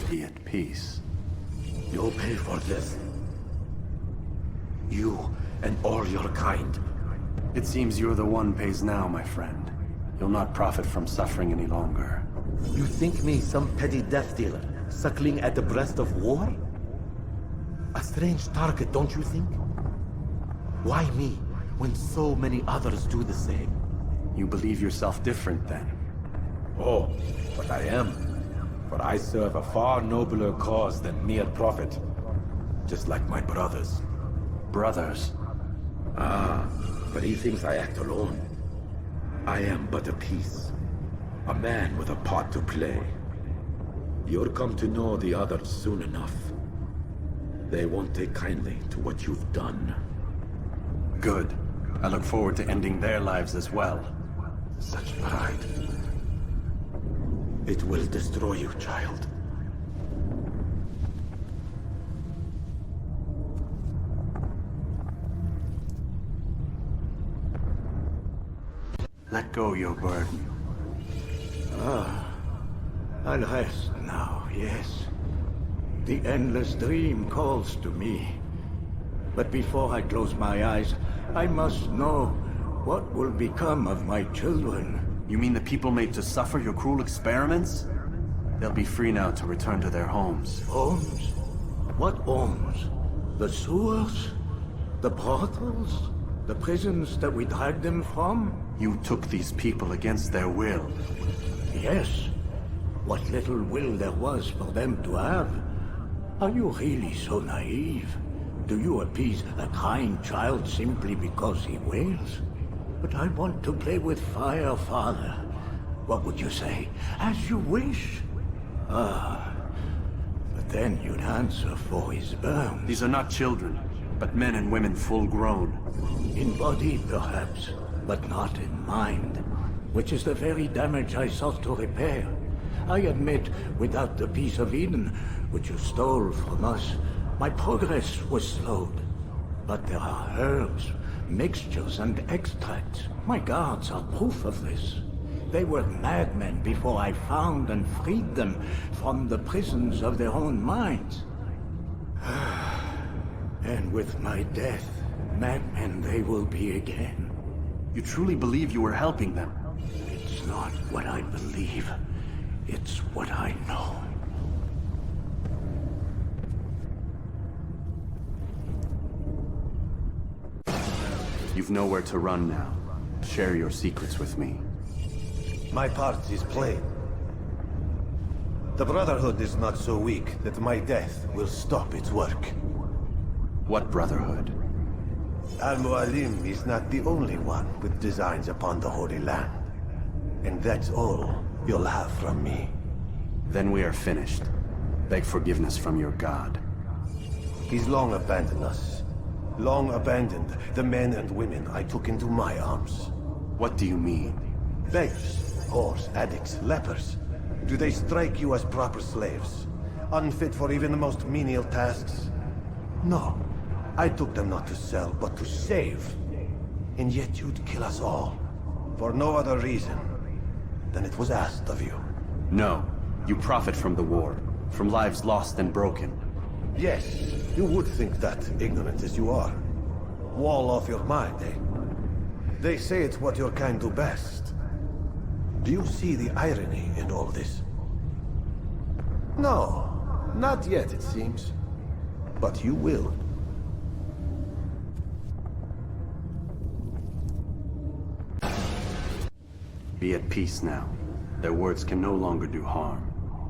Be at peace. You'll pay for this. You and all your kind. It seems you're the one pays now, my friend. You'll not profit from suffering any longer. You think me some petty death dealer, suckling at the breast of war? A strange target, don't you think? Why me, when so many others do the same? You believe yourself different, then? Oh, but I am. For I serve a far nobler cause than mere profit. Just like my brothers. Brothers? Ah, but he thinks I act alone. I am but a piece. A man with a part to play. You'll come to know the others soon enough. They won't take kindly to what you've done. Good. I look forward to ending their lives as well. Such pride. It will destroy you, child. Let go your burden. I'll rest now, yes. The endless dream calls to me. But before I close my eyes, I must know what will become of my children. You mean the people made to suffer your cruel experiments? They'll be free now to return to their homes. Homes? What homes? The sewers? The brothels? The prisons that we dragged them from? You took these people against their will. Yes. What little will there was for them to have. Are you really so naive? Do you appease a kind child simply because he wails? But I want to play with fire, Father. What would you say? As you wish. Ah. But then you'd answer for his burns. These are not children, but men and women full grown. In body, perhaps, but not in mind. Which is the very damage I sought to repair. I admit, without the piece of Eden, which you stole from us, my progress was slowed. But there are herbs, mixtures, and extracts. My guards are proof of this. They were madmen before I found and freed them from the prisons of their own minds. And with my death, madmen they will be again. You truly believe you were helping them? It's not what I believe. It's what I know. You've nowhere to run now. Share your secrets with me. My part is plain. The Brotherhood is not so weak that my death will stop its work. What Brotherhood? Al-Mualim is not the only one with designs upon the Holy Land. And that's all you'll have from me. Then we are finished. Beg forgiveness from your god. He's long abandoned us. Long abandoned the men and women I took into my arms. What do you mean? Beggars, whores, addicts, lepers. Do they strike you as proper slaves? Unfit for even the most menial tasks? No. I took them not to sell, but to save. And yet you'd kill us all. For no other reason than it was asked of you. No. You profit from the war. From lives lost and broken. Yes, you would think that, ignorant as you are. Wall off your mind, eh? They say it's what your kind do best. Do you see the irony in all this? No, not yet, it seems. But you will. Be at peace now. Their words can no longer do harm.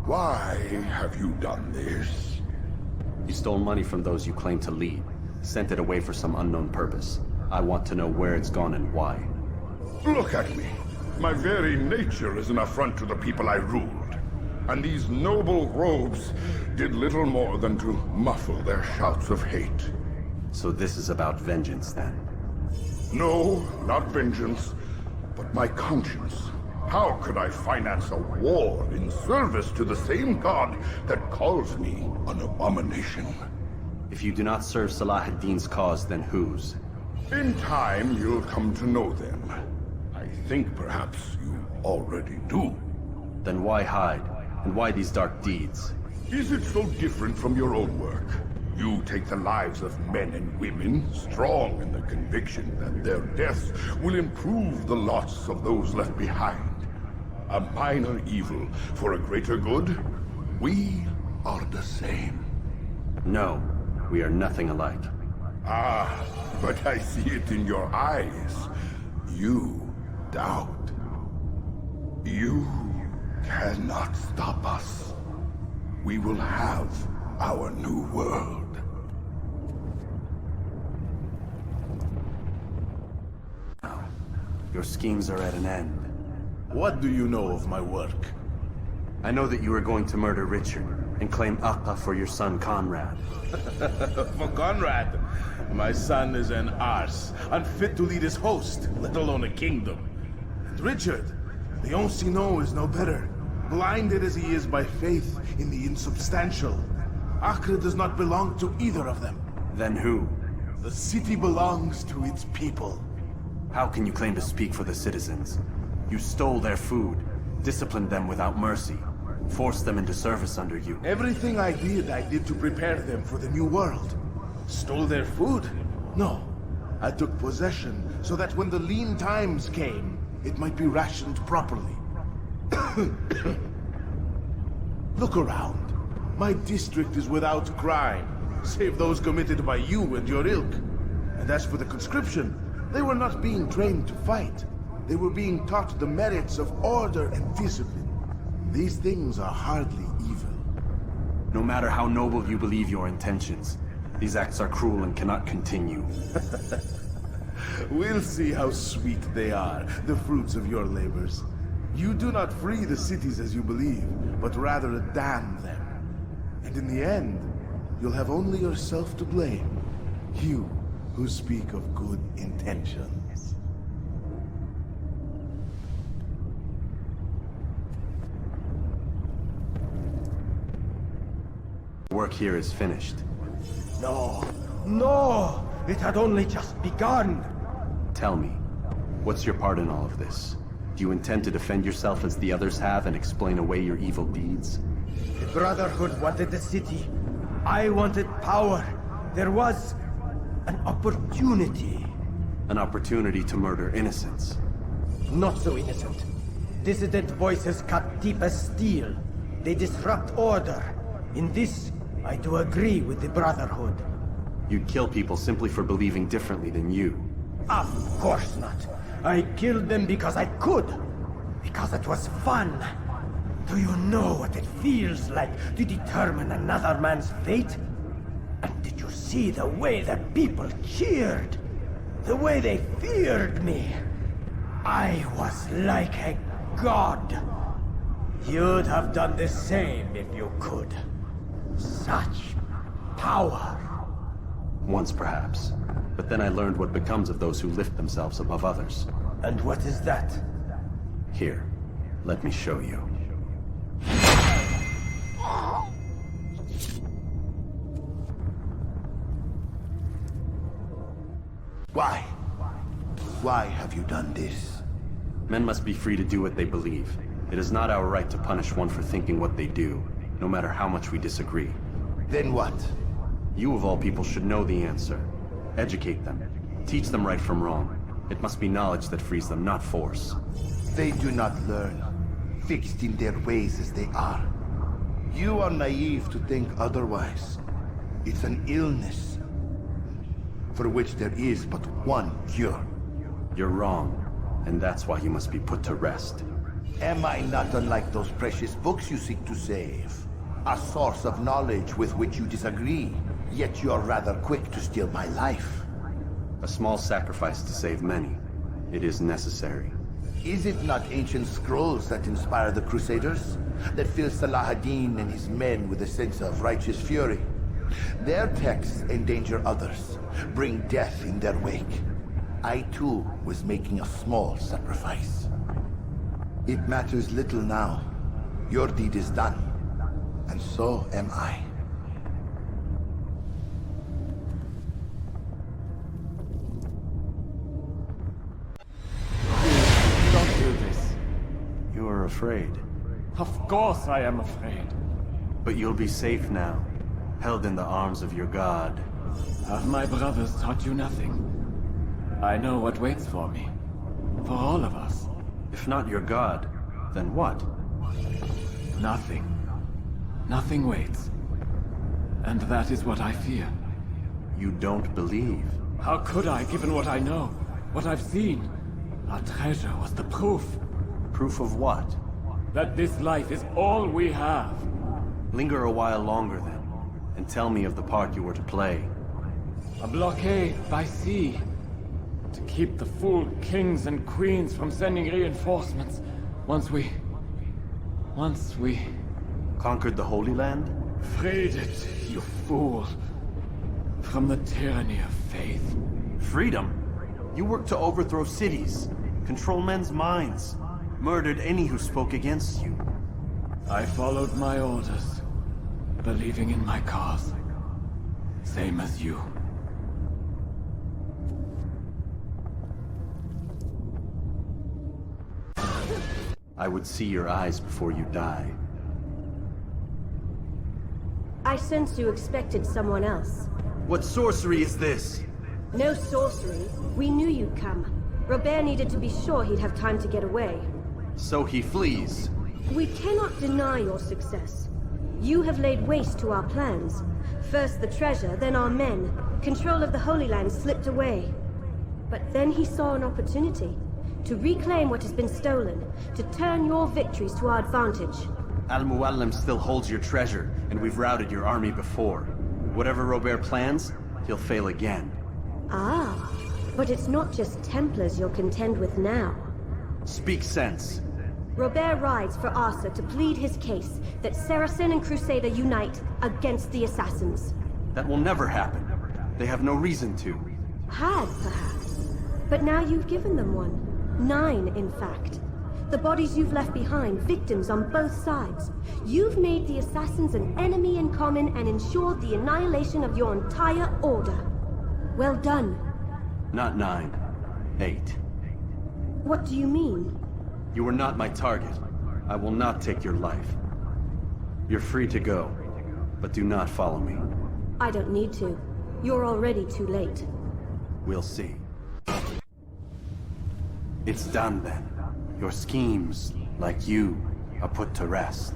Why have you done this? You stole money from those you claim to lead. Sent it away for some unknown purpose. I want to know where it's gone and why. Look at me. My very nature is an affront to the people I ruled. And these noble robes did little more than to muffle their shouts of hate. So this is about vengeance, then? No, not vengeance, but my conscience. How could I finance a war in service to the same god that calls me an abomination? If you do not serve Salah ad-Din's cause, then whose? In time, you'll come to know them. I think perhaps you already do. Then why hide? And why these dark deeds? Is it so different from your own work? You take the lives of men and women, strong in the conviction that their deaths will improve the lots of those left behind. A minor evil for a greater good? We are the same. No, we are nothing alike. Ah, but I see it in your eyes. You doubt. You cannot stop us. We will have our new world. Your schemes are at an end. What do you know of my work? I know that you are going to murder Richard and claim Akka for your son Conrad. For Conrad, my son is an arse, unfit to lead his host, let alone a kingdom. And Richard, the Oncino is no better, blinded as he is by faith in the insubstantial. Acre does not belong to either of them. Then who? The city belongs to its people. How can you claim to speak for the citizens? You stole their food, disciplined them without mercy, forced them into service under you. Everything I did to prepare them for the new world. Stole their food? No. I took possession so that when the lean times came, it might be rationed properly. Look around. My district is without crime, save those committed by you and your ilk. And as for the conscription, they were not being trained to fight. They were being taught the merits of order and discipline. These things are hardly evil. No matter how noble you believe your intentions, these acts are cruel and cannot continue. We'll see how sweet they are, the fruits of your labors. You do not free the cities as you believe, but rather damn them. And in the end, you'll have only yourself to blame. You who speak of good intentions. Work here is finished. No, no! It had only just begun! Tell me, what's your part in all of this? Do you intend to defend yourself as the others have and explain away your evil deeds? The Brotherhood wanted the city. I wanted power. There was an opportunity. An opportunity to murder innocents. Not so innocent. Dissident voices cut deep as steel. They disrupt order. In this, I do agree with the Brotherhood. You'd kill people simply for believing differently than you. Of course not. I killed them because I could. Because it was fun. Do you know what it feels like to determine another man's fate? And did you see the way the people cheered? The way they feared me? I was like a god. You'd have done the same if you could. Such power. Once perhaps. But then I learned what becomes of those who lift themselves above others. And what is that? Here, let me show you. Why? Why have you done this? Men must be free to do what they believe. It is not our right to punish one for thinking what they do, no matter how much we disagree. Then what? You of all people should know the answer. Educate them. Teach them right from wrong. It must be knowledge that frees them, not force. They do not learn, fixed in their ways as they are. You are naive to think otherwise. It's an illness, for which there is but one cure. You're wrong, and that's why you must be put to rest. Am I not unlike those precious books you seek to save? A source of knowledge with which you disagree, yet you're rather quick to steal my life. A small sacrifice to save many. It is necessary. Is it not ancient scrolls that inspire the Crusaders? That fill Salah ad-Din and his men with a sense of righteous fury? Their texts endanger others, bring death in their wake. I too was making a small sacrifice. It matters little now. Your deed is done, and so am I. Don't do this. You are afraid. Of course I am afraid. But you'll be safe now, held in the arms of your god. Have my brothers taught you nothing? I know what waits for me. For all of us. If not your god, then what? Nothing. Nothing waits. And that is what I fear. You don't believe. How could I, given what I know? What I've seen? Our treasure was the proof. Proof of what? That this life is all we have. Linger a while longer then, and tell me of the part you were to play. A blockade by sea. To keep the fool kings and queens from sending reinforcements. Once we... Conquered the Holy Land? freed it, you fool. From the tyranny of faith. Freedom? You worked to overthrow cities, control men's minds, murdered any who spoke against you. I followed my orders, believing in my cause. Same as you. I would see your eyes before you die. I sense you expected someone else. What sorcery is this? No sorcery. We knew you'd come. Robert needed to be sure he'd have time to get away. So he flees. We cannot deny your success. You have laid waste to our plans. First the treasure, then our men. Control of the Holy Land slipped away. But then he saw an opportunity. To reclaim what has been stolen. To turn your victories to our advantage. Al-Muallim still holds your treasure, and we've routed your army before. Whatever Robert plans, he'll fail again. Ah, but it's not just Templars you'll contend with now. Speak sense. Robert rides for Arthur to plead his case that Saracen and Crusader unite against the Assassins. That will never happen. They have no reason to. Had, perhaps. But now you've given them one. 9, in fact. The bodies you've left behind, victims on both sides. You've made the Assassins an enemy in common and ensured the annihilation of your entire order. Well done. Not 9. 8. What do you mean? You are not my target. I will not take your life. You're free to go, but do not follow me. I don't need to. You're already too late. We'll see. It's done then. Your schemes, like you, are put to rest.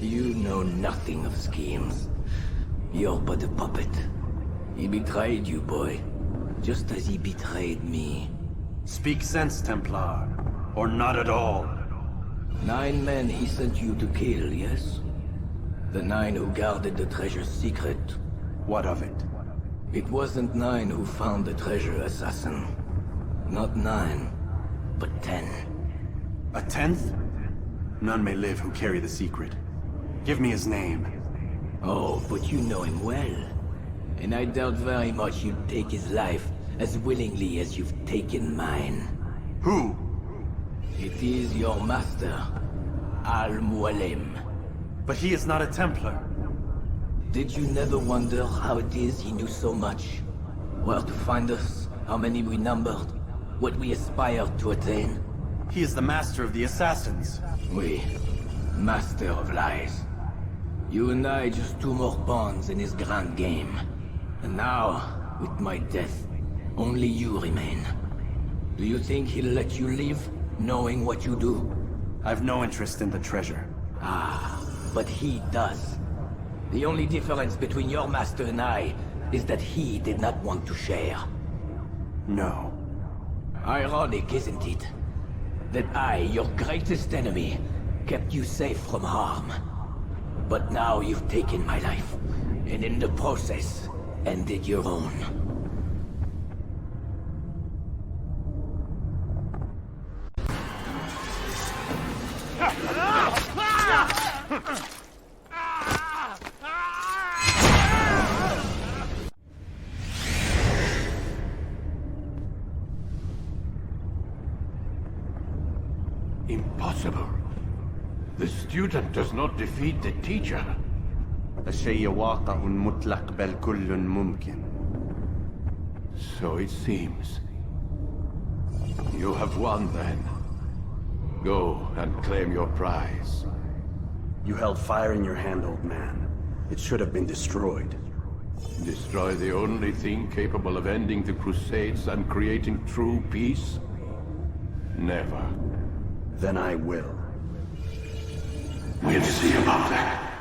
You know nothing of schemes. You're but a puppet. He betrayed you, boy. Just as he betrayed me. Speak sense, Templar. Or not at all. 9 men he sent you to kill, yes? The 9 who guarded the treasure's secret. What of it? It wasn't 9 who found the treasure, Assassin. Not 9, but 10. A 10th? None may live who carry the secret. Give me his name. Oh, but you know him well. And I doubt very much you'd take his life as willingly as you've taken mine. Who? It is your master, Al-Mualim. But he is not a Templar. Did you never wonder how it is he knew so much? Where to find us, how many we numbered, what we aspired to attain? He is the master of the Assassins. We, master of lies. You and I just 2 more pawns in his grand game. And now, with my death, only you remain. Do you think he'll let you live, knowing what you do? I've no interest in the treasure. Ah, but he does. The only difference between your master and I is that he did not want to share. No. Ironic, isn't it? That I, your greatest enemy, kept you safe from harm. But now you've taken my life, and in the process, ended your own. Impossible. The student does not defeat the teacher. الشيء واقع مطلق بل كل ممكن. So it seems. You have won then. Go and claim your prize. You held fire in your hand, old man. It should have been destroyed. Destroy the only thing capable of ending the Crusades and creating true peace? Never. Then I will. We'll see about that.